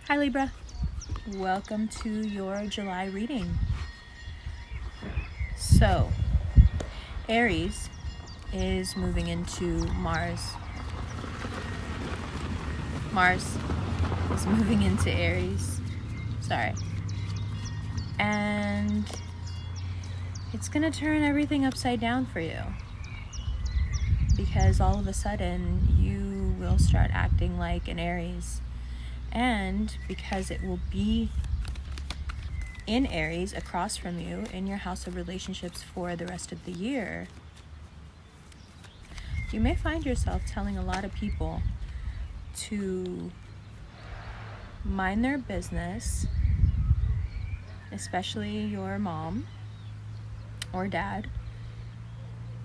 Hi Libra, welcome to your July reading. So, Aries is moving into Mars. Mars is moving into Aries. And it's going to turn everything upside down for you. Because all of a sudden, you will start acting like an Aries. And because it will be in Aries across from you in your house of relationships for the rest of the year, you may find yourself telling a lot of people to mind their business, especially your mom or dad.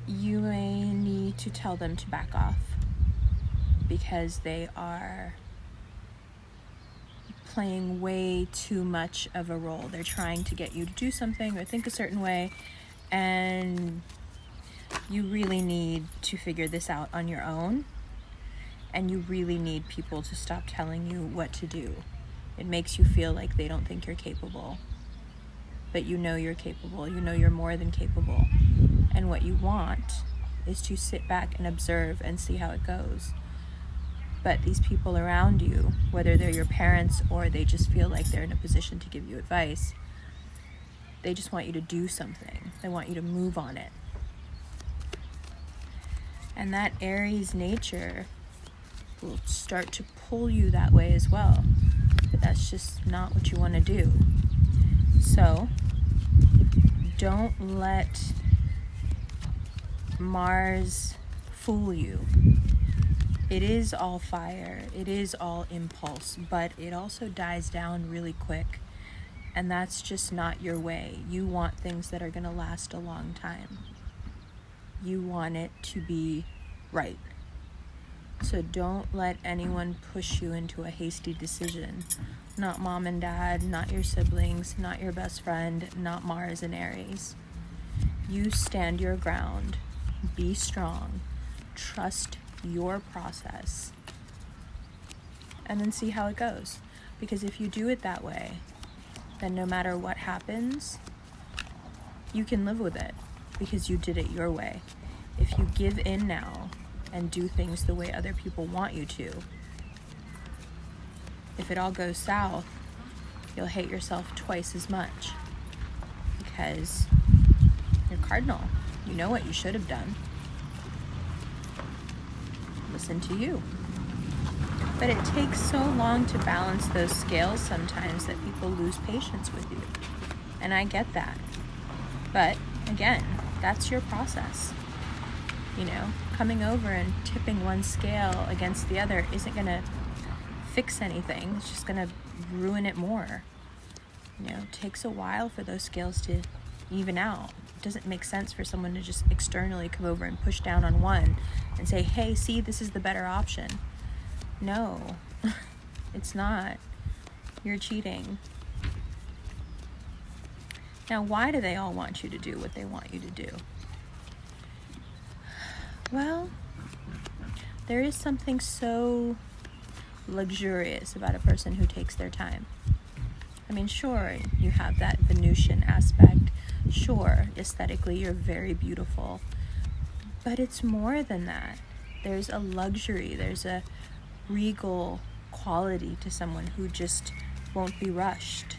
You may need to tell them to back off because they are playing way too much of a role. They're trying to get you to do something or think a certain way, and you really need to figure this out on your own, and you really need people to stop telling you what to do. It makes you feel like they don't think you're capable, but you know you're capable. You know you're more than capable, and what you want is to sit back and observe and see how it goes. But these people around you, whether they're your parents or they just feel like they're in a position to give you advice, they just want you to do something. They want you to move on it. And that Aries nature will start to pull you that way as well. But that's just not what you want to do. So don't let Mars fool you. It is all fire, it is all impulse, but it also dies down really quick. And that's just not your way. You want things that are going to last a long time. You want it to be right. So don't let anyone push you into a hasty decision. Not mom and dad, not your siblings, not your best friend, not Mars and Aries. You stand your ground. Be strong. Trust your process. And then see how it goes. Because if you do it that way, then no matter what happens, you can live with it because you did it your way. If you give in now and do things the way other people want you to, if it all goes south, you'll hate yourself twice as much because you're cardinal. You know what you should have done. Listen to you. But it takes so long to balance those scales sometimes that people lose patience with you. And I get that. But again, that's your process. Coming over and tipping one scale against the other isn't going to fix anything. It's just going to ruin it more. It takes a while for those scales to even out. It doesn't make sense for someone to just externally come over and push down on one and say, hey, see, this is the better option. No, it's not. You're cheating. Now, why do they all want you to do what they want you to do? Well, there is something so luxurious about a person who takes their time. I mean, sure, you have that Venusian aspect. Sure, aesthetically, you're very beautiful. But it's more than that. There's a luxury. There's a regal quality to someone who just won't be rushed.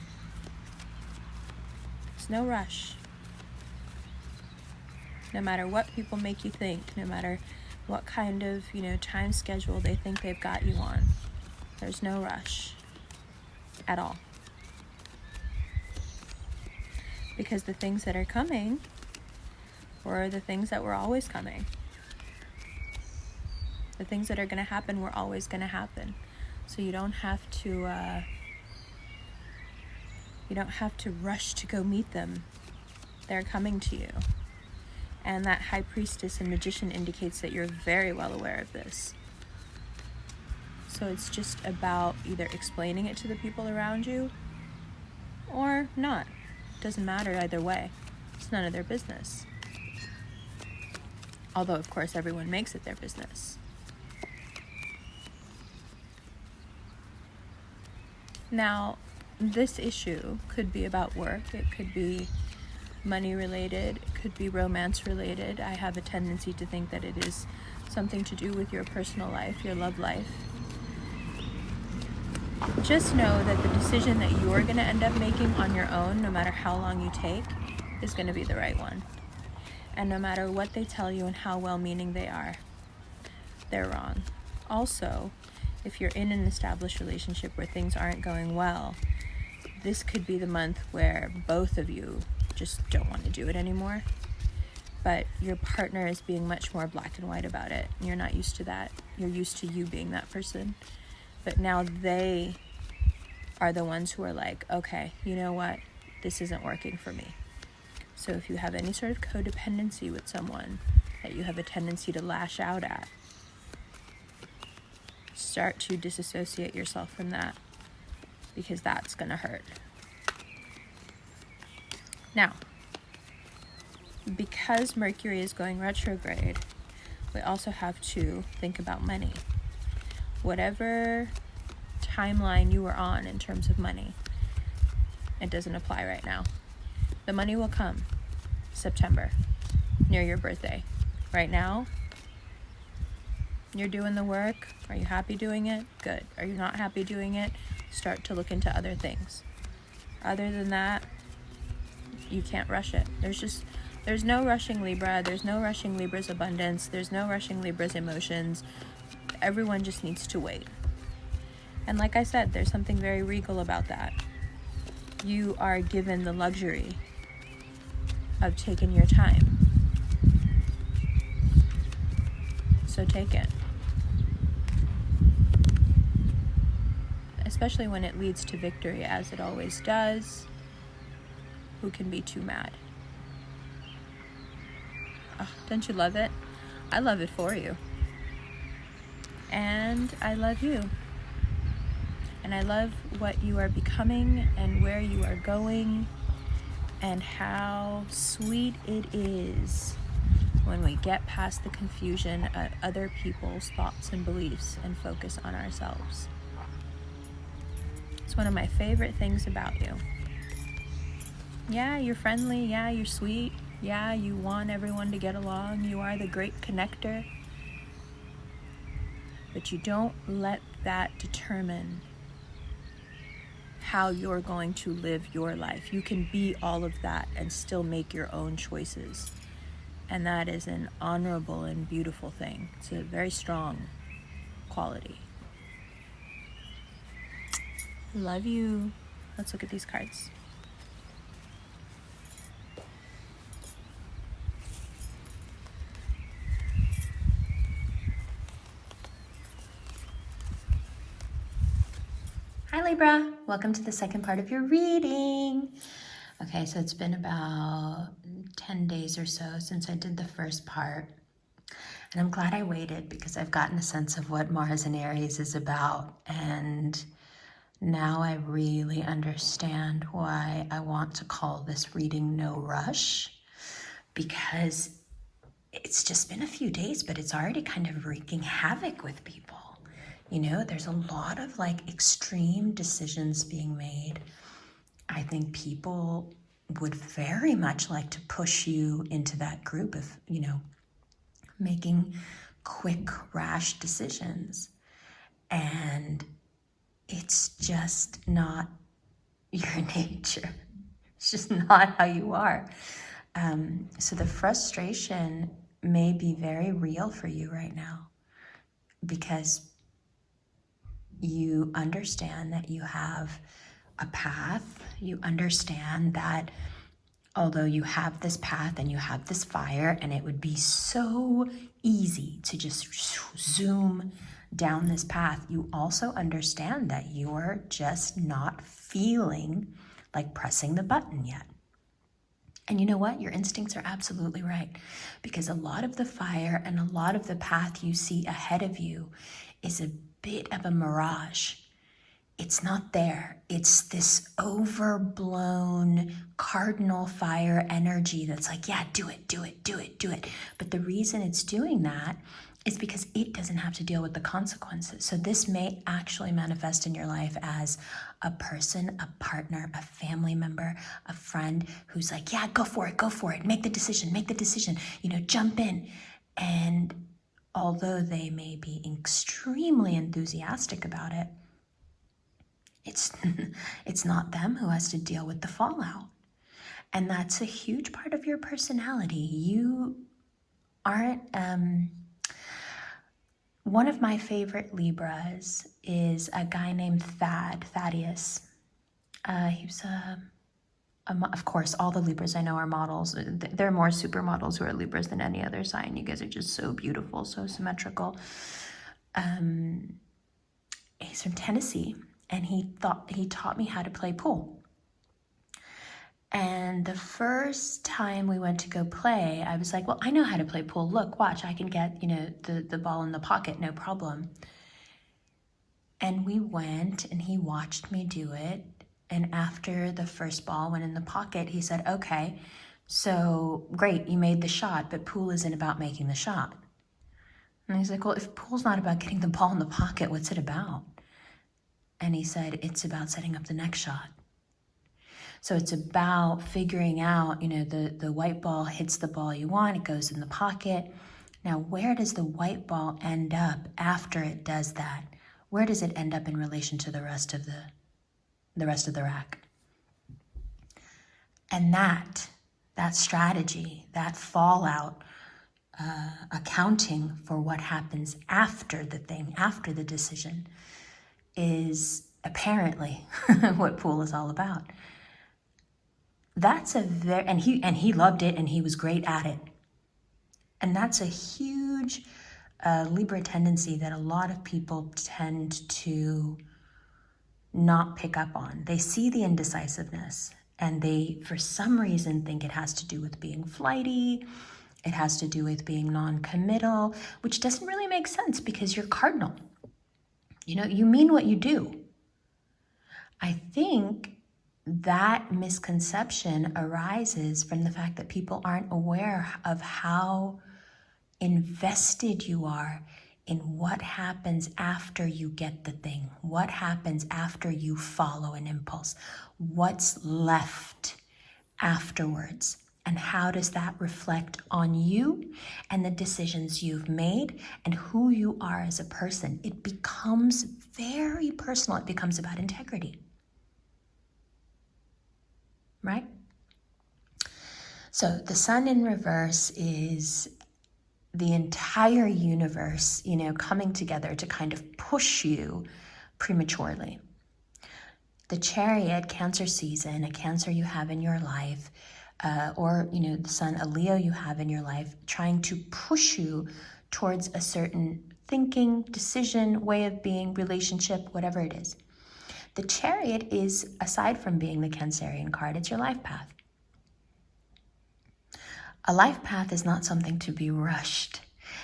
There's no rush. No matter what people make you think, no matter what kind of, time schedule they think they've got you on, there's no rush at all. Because the things that are coming were the things that were always coming. The things that are going to happen were always going to happen. So you don't have to rush to go meet them. They're coming to you. And that high priestess and magician indicates that you're very well aware of this. So it's just about either explaining it to the people around you or not. It doesn't matter either way. It's none of their business. Although, of course, everyone makes it their business. Now, this issue could be about work, it could be money related, it could be romance related. I have a tendency to think that it is something to do with your personal life, your love life. Just know that the decision that you're going to end up making on your own, no matter how long you take, is going to be the right one. And no matter what they tell you and how well-meaning they are, they're wrong. Also, if you're in an established relationship where things aren't going well, this could be the month where both of you just don't want to do it anymore. But your partner is being much more black and white about it. You're not used to that. You're used to you being that person. But now they are the ones who are like, okay, you know what? This isn't working for me. So if you have any sort of codependency with someone that you have a tendency to lash out at, start to disassociate yourself from that, because that's going to hurt. Now, because Mercury is going retrograde, we also have to think about money. Whatever timeline you are on in terms of money, it doesn't apply right now. The money will come September, near your birthday. Right now, you're doing the work. Are you happy doing it? Good. Are you not happy doing it? Start to look into other things. Other than that, you can't rush it. There's no rushing Libra. There's no rushing Libra's abundance. There's no rushing Libra's emotions. Everyone just needs to wait. And like I said, there's something very regal about that. You are given the luxury of taking your time. So take it. Especially when it leads to victory, as it always does. Who can be too mad? Oh, don't you love it? I love it for you. And I love you. And I love what you are becoming and where you are going, and how sweet it is when we get past the confusion of other people's thoughts and beliefs and focus on ourselves. It's one of my favorite things about you. Yeah, you're friendly. Yeah, you're sweet. Yeah, you want everyone to get along. You are the great connector. But you don't let that determine how you're going to live your life. You can be all of that and still make your own choices. And that is an honorable and beautiful thing. It's a very strong quality. Love you. Let's look at these cards. Hi Libra, welcome to the second part of your reading. Okay, so it's been about 10 days or so since I did the first part. And I'm glad I waited, because I've gotten a sense of what Mars in Aries is about. And now I really understand why I want to call this reading No Rush, because it's just been a few days, but it's already kind of wreaking havoc with people. You know, there's a lot of like extreme decisions being made. I think people would very much like to push you into that group of, you know, making quick, rash decisions. And it's just not your nature. It's just not how you are. So the frustration may be very real for you right now, because you understand that you have a path. You understand that although you have this path and you have this fire, and it would be so easy to just zoom down this path, you also understand that you're just not feeling like pressing the button yet. And you know what? Your instincts are absolutely right, because a lot of the fire and a lot of the path you see ahead of you is a bit of a mirage. It's not there. It's this overblown cardinal fire energy that's like, yeah, do it, do it, do it, do it. But the reason it's doing that is because it doesn't have to deal with the consequences. So this may actually manifest in your life as a person, a partner, a family member, a friend who's like, yeah, go for it, make the decision, jump in. And although they may be extremely enthusiastic about it, it's not them who has to deal with the fallout. And that's a huge part of your personality. You aren't, one of my favorite Libras is a guy named Thaddeus. He was of course, all the Libras I know are models. There are more supermodels who are Libras than any other sign. You guys are just so beautiful, so symmetrical. He's from Tennessee, and he taught me how to play pool. And the first time we went to go play, I was like, well, I know how to play pool. Look, watch, I can get, the ball in the pocket, no problem. And we went, and he watched me do it. And after the first ball went in the pocket, he said, okay, so great, you made the shot, but pool isn't about making the shot. And he's like, well, if pool's not about getting the ball in the pocket, what's it about? And he said, it's about setting up the next shot. So it's about figuring out, the white ball hits the ball you want, it goes in the pocket. Now, where does the white ball end up after it does that? Where does it end up in relation to the rest of the rack? And that strategy, that fallout, accounting for what happens after the thing, after the decision, is apparently what pool is all about. That's and he loved it, and he was great at it. And that's a huge Libra tendency that a lot of people tend to not pick up on. They see the indecisiveness, and they, for some reason, think it has to do with being flighty. It has to do with being non-committal, which doesn't really make sense because you're cardinal. You mean what you do. I think that misconception arises from the fact that people aren't aware of how invested you are in what happens after you get the thing, what happens after you follow an impulse, what's left afterwards, and how does that reflect on you and the decisions you've made and who you are as a person. It becomes very personal. It becomes about integrity. Right? So the sun in reverse is the entire universe, coming together to kind of push you prematurely. The Chariot, Cancer season, a Cancer you have in your life, or, the sun, a Leo you have in your life, trying to push you towards a certain thinking, decision, way of being, relationship, whatever it is. The Chariot is, aside from being the Cancerian card, it's your life path. A life path is not something to be rushed,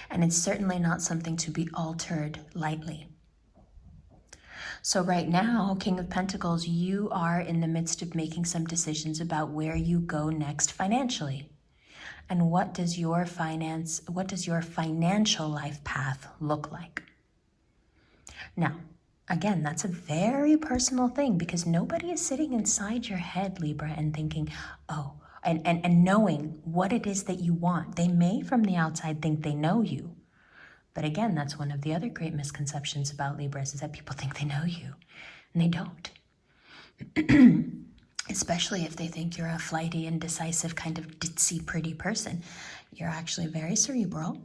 and it's certainly not something to be altered lightly. So right now, King of Pentacles, you are in the midst of making some decisions about where you go next financially. And what does your financial life path look like? Now, again, that's a very personal thing because nobody is sitting inside your head, Libra, and thinking, and knowing what it is that you want. They may from the outside think they know you. But again, that's one of the other great misconceptions about Libras is that people think they know you, and they don't. Especially if they think you're a flighty, indecisive, kind of ditzy, pretty person. You're actually very cerebral.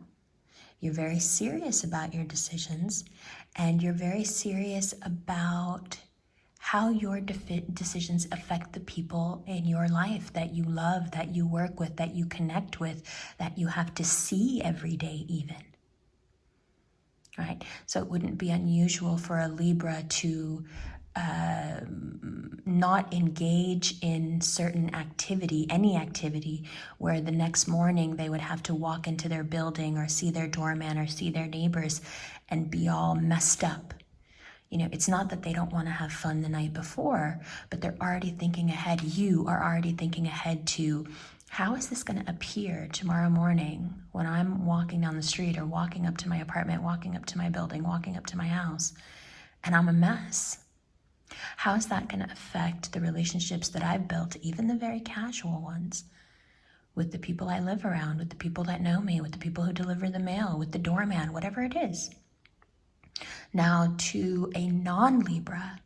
You're very serious about your decisions, and you're very serious about how your decisions affect the people in your life that you love, that you work with, that you connect with, that you have to see every day even. Right? So it wouldn't be unusual for a Libra to not engage in certain activity, any activity, where the next morning they would have to walk into their building or see their doorman or see their neighbors and be all messed up. It's not that they don't want to have fun the night before, but they're already thinking ahead. You are already thinking ahead to How is this going to appear tomorrow morning when I'm walking down the street or walking up to my apartment, walking up to my building, walking up to my house, and I'm a mess? How is that going to affect the relationships that I've built, even the very casual ones, with the people I live around, with the people that know me, with the people who deliver the mail, with the doorman, whatever it is? Now, to a non-Libra,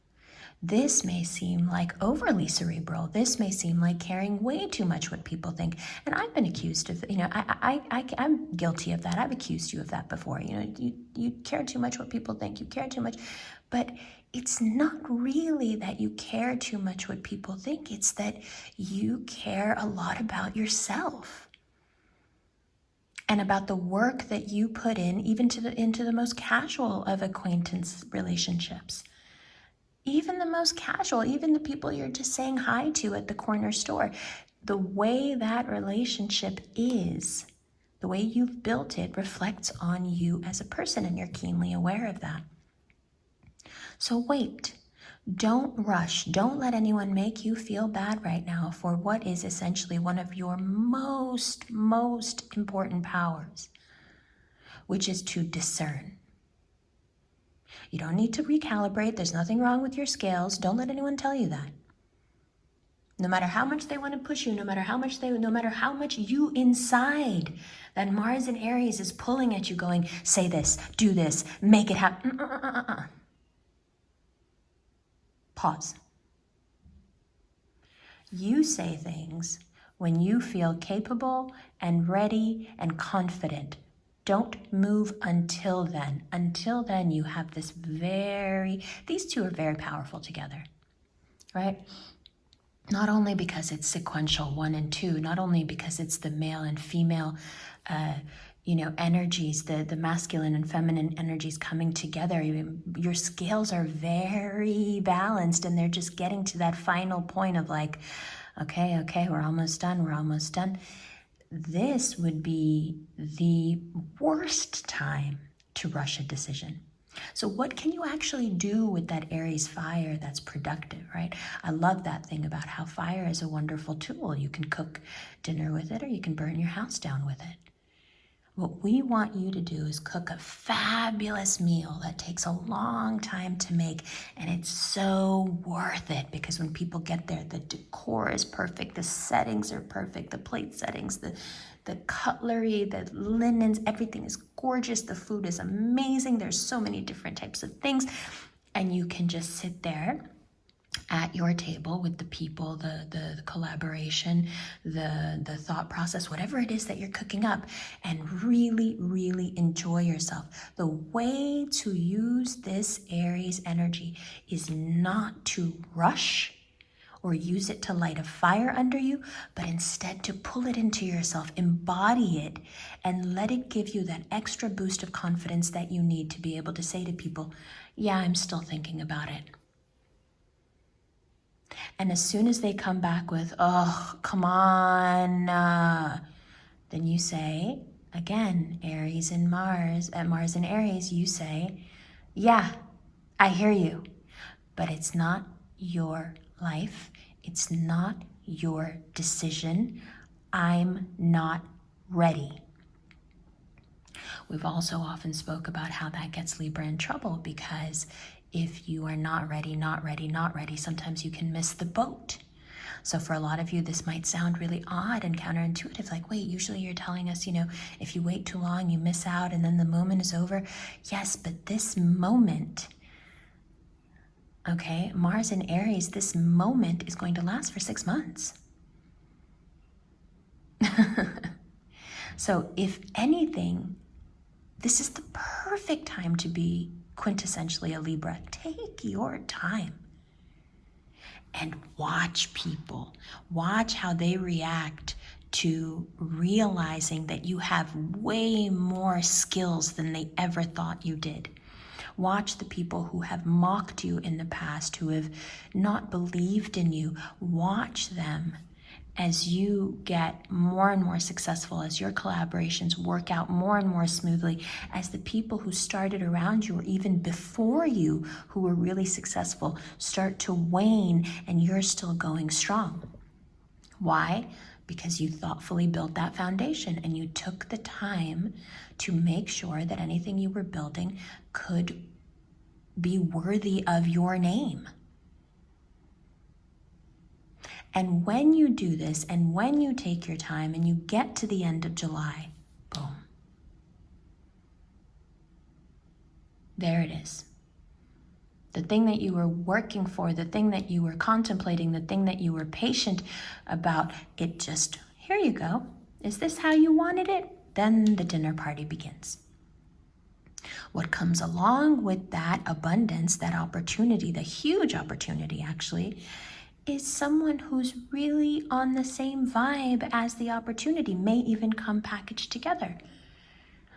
this may seem like overly cerebral. This may seem like caring way too much what people think. And I've been accused of, I'm guilty of that. I've accused you of that before. You care too much what people think. You care too much. But it's not really that you care too much what people think. It's that you care a lot about yourself and about the work that you put in, even into the most casual of acquaintance relationships. Even the most casual, even the people you're just saying hi to at the corner store. The way that relationship is, the way you've built it, reflects on you as a person, and you're keenly aware of that. So wait. Don't rush. Don't let anyone make you feel bad right now for what is essentially one of your most important powers, which is to discern. You don't need to recalibrate. There's nothing wrong with your scales. Don't let anyone tell you that. No matter how much they want to push you, no matter how much you inside, that Mars in Aries is pulling at you going, say this, do this, make it happen. Pause. You say things when you feel capable and ready and confident. Don't move until then. Until then, you have these two are very powerful together, right? Not only because it's sequential 1 and 2, not only because it's the male and female, energies, the masculine and feminine energies coming together. Your scales are very balanced, and they're just getting to that final point of like, okay, we're almost done. This would be the worst time to rush a decision. So what can you actually do with that Aries fire that's productive, right? I love that thing about how fire is a wonderful tool. You can cook dinner with it, or you can burn your house down with it. What we want you to do is cook a fabulous meal that takes a long time to make, and it's so worth it, because when people get there, the decor is perfect, the settings are perfect, the plate settings, the cutlery, the linens, everything is gorgeous, the food is amazing, there's so many different types of things, and you can just sit there at your table with the people, the collaboration, the thought process, whatever it is that you're cooking up, and really enjoy yourself. The way to use this Aries energy is not to rush or use it to light a fire under you, but instead to pull it into yourself, embody it, and let it give you that extra boost of confidence that you need to be able to say to people, yeah, I'm still thinking about it. And as soon as they come back with, oh, come on, then you say, again, Aries and Mars, at Mars and Aries, you say, yeah, I hear you, but it's not your life. It's not your decision. I'm not ready. We've also often spoke about how that gets Libra in trouble, because if you are not ready, sometimes you can miss the boat. So for a lot of you, this might sound really odd and counterintuitive, like, wait, usually you're telling us, if you wait too long, you miss out and then the moment is over. Yes, but this moment, okay, Mars in Aries, this moment is going to last for 6 months. So if anything, this is the perfect time to be quintessentially a Libra. Take your time and watch people. Watch how they react to realizing that you have way more skills than they ever thought you did. Watch the people who have mocked you in the past, who have not believed in you. Watch them as you get more and more successful, as your collaborations work out more and more smoothly, as the people who started around you or even before you who were really successful start to wane and you're still going strong. Why? because you thoughtfully built that foundation and you took the time to make sure that anything you were building could be worthy of your name. And when you do this, and when you take your time and you get to the end of July, boom, there it is. The thing that you were working for, the thing that you were contemplating, the thing that you were patient about, it just, here you go. Is this how you wanted it? Then the dinner party begins. What comes along with that abundance, that opportunity, the huge opportunity actually, is someone who's really on the same vibe as the opportunity, may even come packaged together.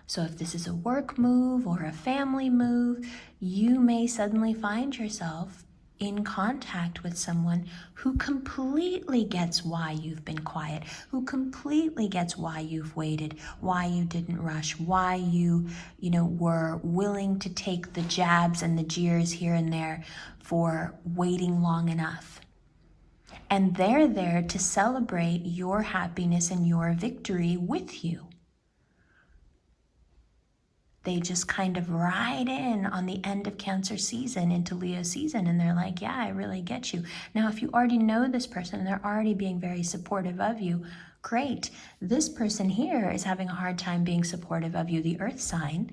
So if this is a work move or a family move, you may suddenly find yourself in contact with someone who completely gets why you've been quiet, who completely gets why you've waited, why you didn't rush, why you were willing to take the jabs and the jeers here and there for waiting long enough. And they're there to celebrate your happiness and your victory with you. They just kind of ride in on the end of Cancer season into Leo season, and they're like, yeah, I really get you. Now, if you already know this person and they're already being very supportive of you, great. This person here is having a hard time being supportive of you, the Earth sign,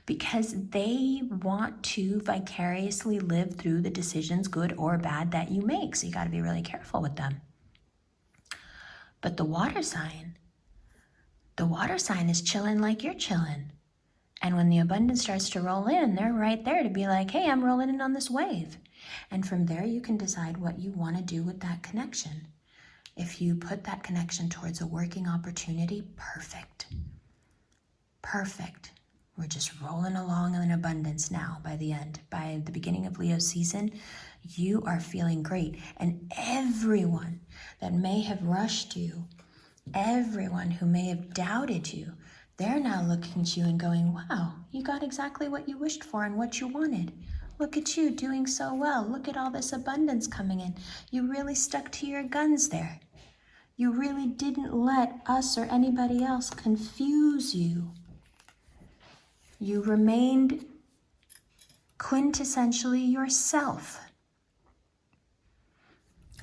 because they want to vicariously live through the decisions, good or bad, that you make. So you got to be really careful with them. But the water sign is chilling like you're chilling. And when the abundance starts to roll in, they're right there to be like, hey, I'm rolling in on this wave. And from there, you can decide what you want to do with that connection. If you put that connection towards a working opportunity, perfect. Perfect. We're just rolling along in abundance now by the end. By the beginning of Leo season, you are feeling great. And everyone that may have rushed you, everyone who may have doubted you, they're now looking at you and going, wow, you got exactly what you wished for and what you wanted. Look at you doing so well. Look at all this abundance coming in. You really stuck to your guns there. You really didn't let us or anybody else confuse you. You remained quintessentially yourself.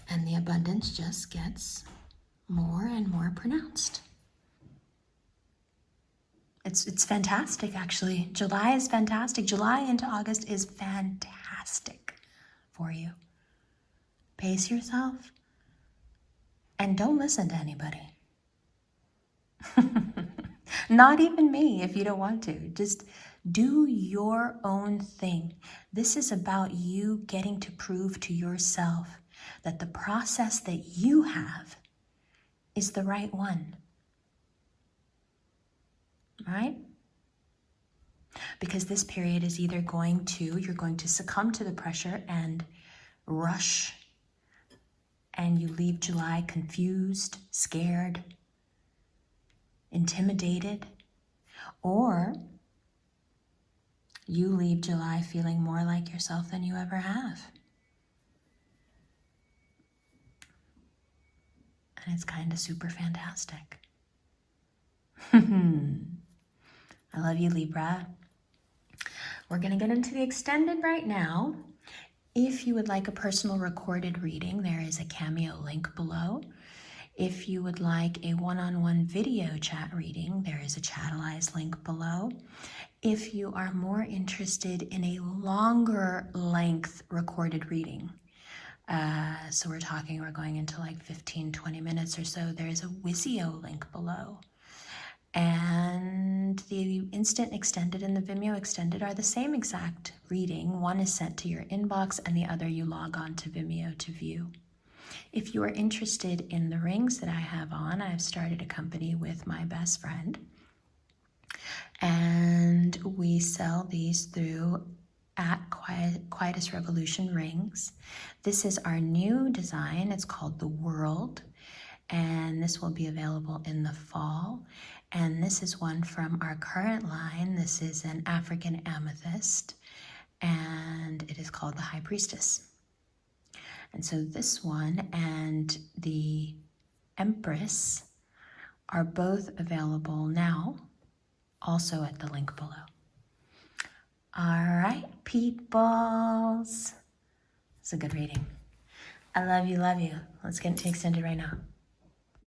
And the abundance just gets more and more pronounced. It's fantastic, actually. July is fantastic. July into August is fantastic for you. Pace yourself and don't listen to anybody. Not even me if you don't want to. Just do your own thing. This is about you getting to prove to yourself that the process that you have is the right one. Right? Because this period is either you're going to succumb to the pressure and rush, and you leave July confused, scared, intimidated, or you leave July feeling more like yourself than you ever have. And it's kind of super fantastic. I love you, Libra. We're going to get into the extended right now. If you would like a personal recorded reading, there is a Cameo link below. If you would like a one-on-one video chat reading, there is a Chatalize link below. If you are more interested in a longer length recorded reading, so we're going into like 15, 20 minutes or so, there is a Wizio link below. And the instant extended and the Vimeo extended are the same exact reading. One is sent to your inbox and the other you log on to Vimeo to view. If you are interested in the rings that I have on, I've started a company with my best friend. And we sell these through at Quietus Revolution Rings. This is our new design. It's called The World. And this will be available in the fall. And this is one from our current line. This is an African amethyst, and it is called the High Priestess. And so this one and the Empress are both available now, also at the link below. All right, peoples. It's a good reading. I love you, love you. Let's get into extended right now.